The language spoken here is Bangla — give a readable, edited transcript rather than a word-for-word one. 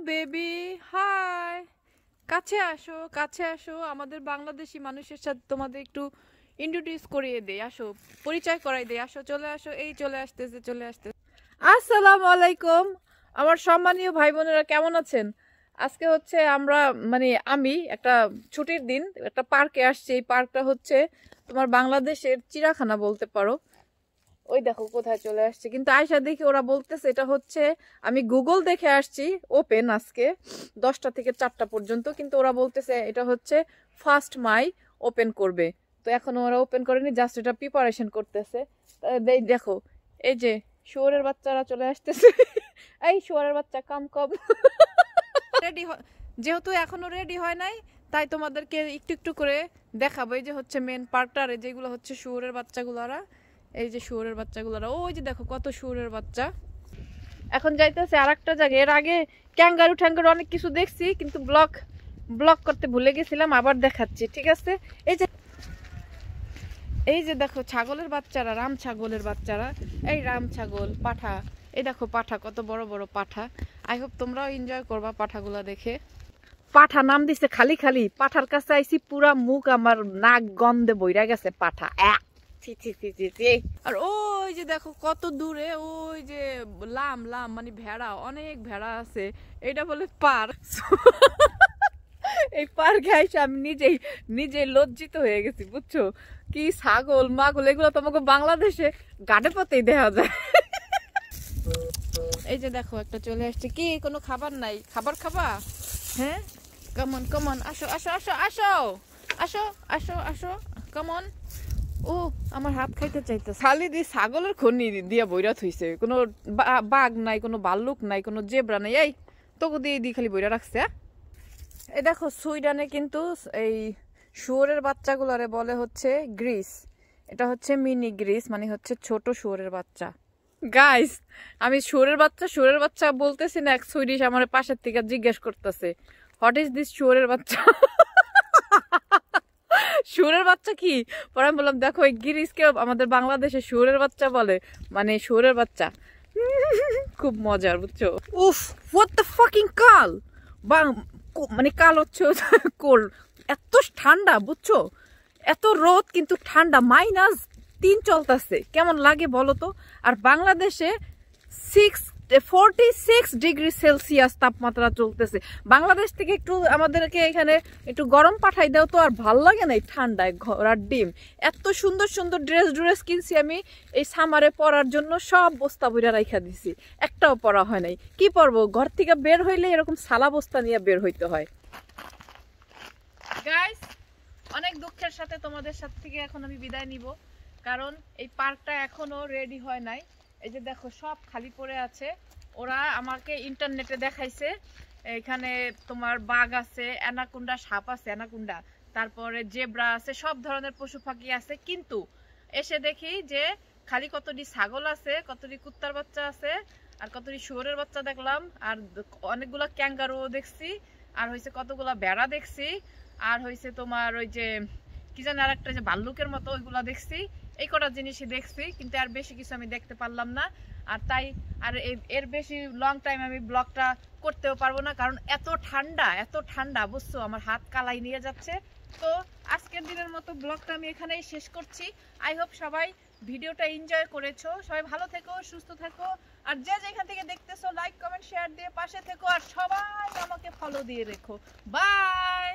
Baby, high. কাছে আসো, কাছে আসো। আমাদের বাংলাদেশি মানুষের সাথে তোমাদের একটু ইন্ট্রোডিউস করিয়ে দেই। আসো, পরিচয় করাই দেই। আসো, চলে আসো। এই চলে আসতেছে, চলে আসতেছে। আসসালামু আলাইকুম আমার সম্মানীয় ভাই বোনেরা, কেমন আছেন? আজকে হচ্ছে আমি একটা ছুটির দিন একটা পার্কে আসছি। এই পার্কটা হচ্ছে তোমার বাংলাদেশের চিড়িয়াখানা বলতে পারো। ওই দেখো কোথায় চলে আসছে, কিন্তু আয়সা দেখি ওরা বলতেছে এটা হচ্ছে, আমি গুগল দেখে আসছি ওপেন আজকে 10টা থেকে 4টা পর্যন্ত, কিন্তু ওরা বলতেছে এটা হচ্ছে ফার্স্ট মাই ওপেন করবে। তো এখন ওরা ওপেন করেনি, জাস্ট এটা প্রিপারেশন করতেছে। দেখো এই যে শুয়োরের বাচ্চারা চলে আসতেছে। এই শুয়োরের বাচ্চা কাম কম রেডি, যেহেতু এখনো রেডি হয় নাই তাই তোমাদেরকে একটু একটু করে দেখাবো। এই যে হচ্ছে মেন পার্কটার, যেগুলো হচ্ছে শুয়োরের বাচ্চাগুলারা, এই যে শুয়োরের বাচ্চাগুলারা, ওই যে দেখো কত শুয়োরের বাচ্চা। এখন যাইতেছে আর একটা জায়গায়। এর আগে ক্যাঙ্গারু ট্যাঙ্গারু অনেক কিছু দেখছি, কিন্তু ব্লক করতে ভুলে গেছিলাম, আবার দেখাচ্ছি, ঠিক আছে? এই যে দেখো ছাগলের বাচ্চারা, রাম ছাগলের বাচ্চারা, এই রাম ছাগল, পাঠা, এই দেখো পাঠা, কত বড় বড় পাঠা। আই হোপ তোমরাও এনজয় করবা পাঠাগুলা দেখে। পাঠা নাম দিছে খালি খালি, পাঠার কাছে আইছি পুরা মুখ আমার নাক গন্ধে বইরা গেছে পাঠা। আর ওই যে দেখো কত দূরে ওই যে লাম লাম মানে ভেড়া, অনেক ভেড়া আছে। এটা বলে পার্ক। এই পার্কে আইসা আমি নিজেই লজ্জিত হয়ে গেছি, বুঝছো? কি ছাগল মাগল এগুলো তোমাকে বাংলাদেশে গাড়ে পথেই দেখা যায়। এই যে দেখো একটা চলে আসছে। কি কোনো খাবার নাই? খাবার খাবা? হ্যাঁ, কমন কমন, আসো আসো আসো আসো আসো আসো আসো, কমন। ও আমার হাত খাইতে চাইতেছে। খালি দিয়ে ছাগলের খনি দিয়া বইরা থইছে, কোনো বাঘ নাই, কোনো ভাল্লুক নাই, কোনো জেব্রা নাই। এই তোকে দিয়ে খালি বইরা রাখছে। এই দেখো সুইডেনে কিন্তু এই শুয়োরের বাচ্চাগুলারে বলে হচ্ছে গ্রিস। এটা হচ্ছে মিনি গ্রিস, মানে হচ্ছে ছোট শুয়োরের বাচ্চা। গাইস, আমি শুয়োরের বাচ্চা বলতেছি না, এক সুইডিশ আমার পাশের থেকে জিজ্ঞেস করতেছে হোয়াট ইজ দিস শুয়োরের বাচ্চা। শুয়োরের বাচ্চা কি? পরে আমি বললাম দেখো এই গিরিশকে আমাদের বাংলাদেশে শুয়োরের বাচ্চা বলে, মানে শুয়োরের বাচ্চা। খুব মজার, বুঝছো? উফ, হোয়াট দ্য ফাকিং কাল, মানে কাল হচ্ছে কোল। এত ঠান্ডা, বুঝছো? এত রোদ কিন্তু ঠান্ডা, -3 চলতেছে, কেমন লাগে বলো তো? আর বাংলাদেশে 46 ডিগ্রি সেলসিয়াস তাপমাত্রা চলতেছে। বাংলাদেশ থেকে একটু আমাদেরকে এখানে একটু গরম পাঠাই দাও তো, আর ভাল লাগে না এই ঠান্ডায় ঘোড়ার ডিম। এত সুন্দর সুন্দর ড্রেস কিনছি আমি এই সামারে পরার জন্য, সব বস্তা বইরা রাইখা দিছি, একটাও পরা হয় নাই। কি পরবো? ঘর থেকে বের হইলে এরকম সালা বস্তা নিয়ে বের হইতে হয়। গাইস, অনেক দুঃখের সাথে তোমাদের সাথে থেকে এখন আমি বিদায় নিব, কারণ এই পার্কটা এখনো রেডি হয় নাই। এই যে দেখো সব খালি পড়ে আছে। ওরা আমাকে ইন্টারনেটে দেখাইছে এখানে তোমার বাঘ আছে, অ্যানাকুন্ডা সাপ আছে, অ্যানাকুন্ডা, তারপরে জেব্রা আছে, সব ধরনের পশু পাখি আছে, কিন্তু এসে দেখি যে খালি কতটি ছাগল আছে, কতটি কুত্তার বাচ্চা আছে, আর কতটি শুয়োরের বাচ্চা দেখলাম, আর অনেকগুলা ক্যাঙ্গারুও দেখছি, আর হয়েছে কতগুলা ভেড়া দেখছি, আর হয়েছে তোমার ওই যে কি জানি আর একটা যে ভাল্লুকের মতো, ওইগুলা দেখছি। এই কটা জিনিসই দেখছি, কিন্তু আর বেশি কিছু আমি দেখতে পারলাম না। আর তাই আর এর বেশি লং টাইম আমি ব্লগটা করতেও পারবো না, কারণ এত ঠান্ডা, বুঝছো? আমার হাত কালাই নিয়ে যাচ্ছে। তো আজকের দিনের মতো ব্লগটা আমি এখানেই শেষ করছি। আই হোপ সবাই ভিডিওটা এনজয় করেছো। সবাই ভালো থেকো, সুস্থ থেকো, আর যে যেখান থেকে দেখতেছো লাইক কমেন্ট শেয়ার দিয়ে পাশে থেকো, আর সবাই আমাকে ফলো দিয়ে রেখো। বাই।